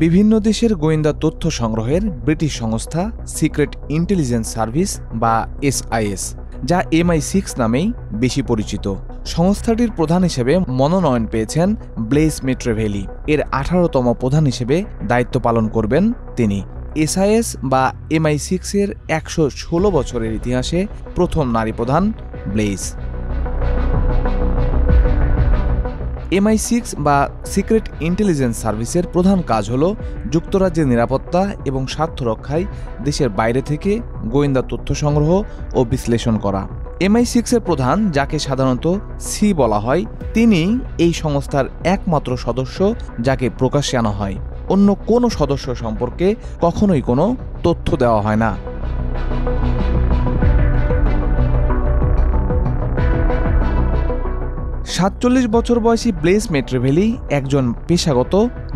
বিভিন্ন দেশের গোয়েন্দা তথ্য সংগ্রহের ব্রিটিশ সংস্থা সিক্রেট ইন্টেলিজেন্স সার্ভিস বা SIS, যা MI6 নামেই বেশি পরিচিত। সংস্থাটির প্রধান হিসেবে মনোনয়ন পেয়েছেন ব্লেইস মেট্রেভেলি। এর 18তম প্রধান হিসেবে দায়িত্ব পালন করবেন তিনি। SIS বা MI6 এর 116 বছরের ইতিহাসে প্রথম নারী প্রধান ব্লেইস। MI6 বা সিক্রেট ইন্টেলিজেন্স সার্ভিসের প্রধান কাজ হল যুক্তরাজ্যের নিরাপত্তা এবং স্বার্থ রক্ষায় দেশের বাইরে থেকে গোয়েন্দা তথ্য সংগ্রহ ও বিশ্লেষণ করা। MI6 এর প্রধান, যাকে সাধারণত সি বলা হয়, তিনি এই সংস্থার একমাত্র সদস্য যাকে প্রকাশ্যে আনা হয়। অন্য কোনো সদস্য সম্পর্কে কখনোই কোনো তথ্য দেওয়া হয় না। সাতচল্লিশ বছর বয়সী ব্লেইস মেট্রেভেলি একজন পেশাগত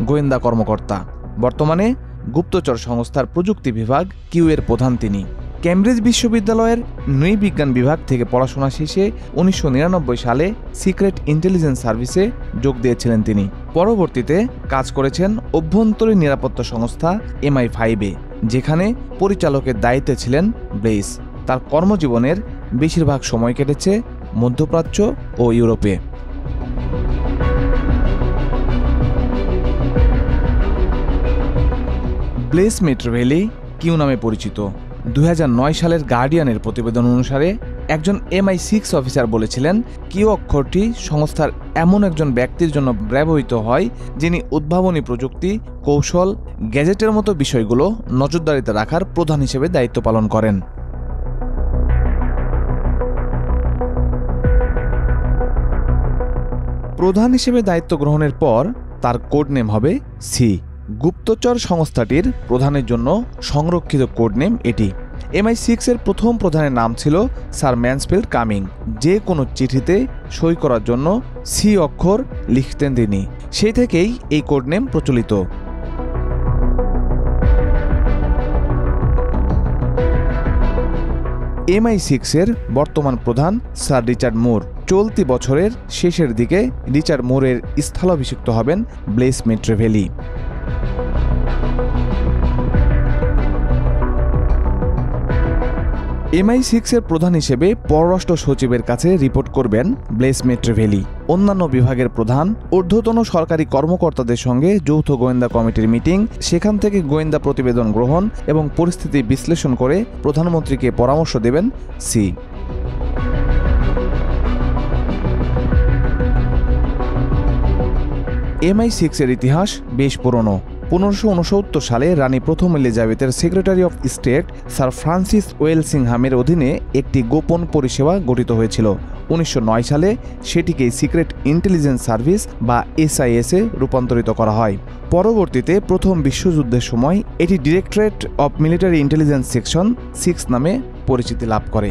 গোয়েন্দা কর্মকর্তা। বর্তমানে গুপ্তচর সংস্থার প্রযুক্তি বিভাগ কিউ এর প্রধান তিনি। কেমব্রিজ বিশ্ববিদ্যালয়ের নৃবিজ্ঞান বিভাগ থেকে পড়াশোনা শেষে 1999 সালে সিক্রেট ইন্টেলিজেন্স সার্ভিসে যোগ দিয়েছিলেন তিনি। পরবর্তীতে কাজ করেছেন অভ্যন্তরীণ নিরাপত্তা সংস্থা MI5-এ, যেখানে পরিচালকের দায়িত্বে ছিলেন ব্লেইস। তার কর্মজীবনের বেশিরভাগ সময় কেটেছে মধ্যপ্রাচ্য ও ইউরোপে। ব্লেইস মেট্রেভেলি কিউ নামে পরিচিত। 2009 সালের গার্ডিয়ানের প্রতিবেদন অনুসারে একজন MI6 অফিসার বলেছিলেন, কিউ অক্ষরটি সংস্থার এমন একজন ব্যক্তির জন্য ব্যবহৃত হয় যিনি উদ্ভাবনী প্রযুক্তি, কৌশল, গ্যাজেটের মতো বিষয়গুলো নজরদারিতে রাখার প্রধান হিসেবে দায়িত্ব পালন করেন। প্রধান হিসেবে দায়িত্ব গ্রহণের পর তার কোড নেম হবে সি। গুপ্তচর সংস্থাটির প্রধানের জন্য সংরক্ষিত কোড নেম এটি। MI6 এর প্রথম প্রধানের নাম ছিল স্যার ম্যানসফিল্ড কামিং। যে কোনো চিঠিতে সই করার জন্য সি অক্ষর লিখতেন তিনি। সেই থেকেই এই কোড নেম প্রচলিত। MI6 এর বর্তমান প্রধান স্যার রিচার্ড মুর। চলতি বছরের শেষের দিকে রিচার্ড মুরের স্থলাভিষিক্ত হবেন ব্লেইস মেট্রেভেলি। MI6 এর প্রধান হিসেবে পররাষ্ট্র সচিবের কাছে রিপোর্ট করবেন ব্লেইস মেট্রেভেলি। অন্যান্য বিভাগের প্রধান, ঊর্ধ্বতন সরকারি কর্মকর্তাদের সঙ্গে যৌথ গোয়েন্দা কমিটির মিটিং, সেখান থেকে গোয়েন্দা প্রতিবেদন গ্রহণ এবং পরিস্থিতি বিশ্লেষণ করে প্রধানমন্ত্রীকে পরামর্শ দেবেন সি। MI6 এর ইতিহাস বেশ পুরনো। 1569 সালে রানী প্রথম এলিজাবেথের secretary of state sir Francis ওয়েলসিংহামের অধীনে একটি গোপন পরিষেবা গঠিত হয়েছিল। 1909 সালে সেটিকে সিক্রেট ইন্টেলিজেন্স সার্ভিস বা SIS-এ রূপান্তরিত করা হয়। পরবর্তীতে প্রথম বিশ্বযুদ্ধের সময় এটি directorate of military intelligence section 6 নামে পরিচিতি লাভ করে।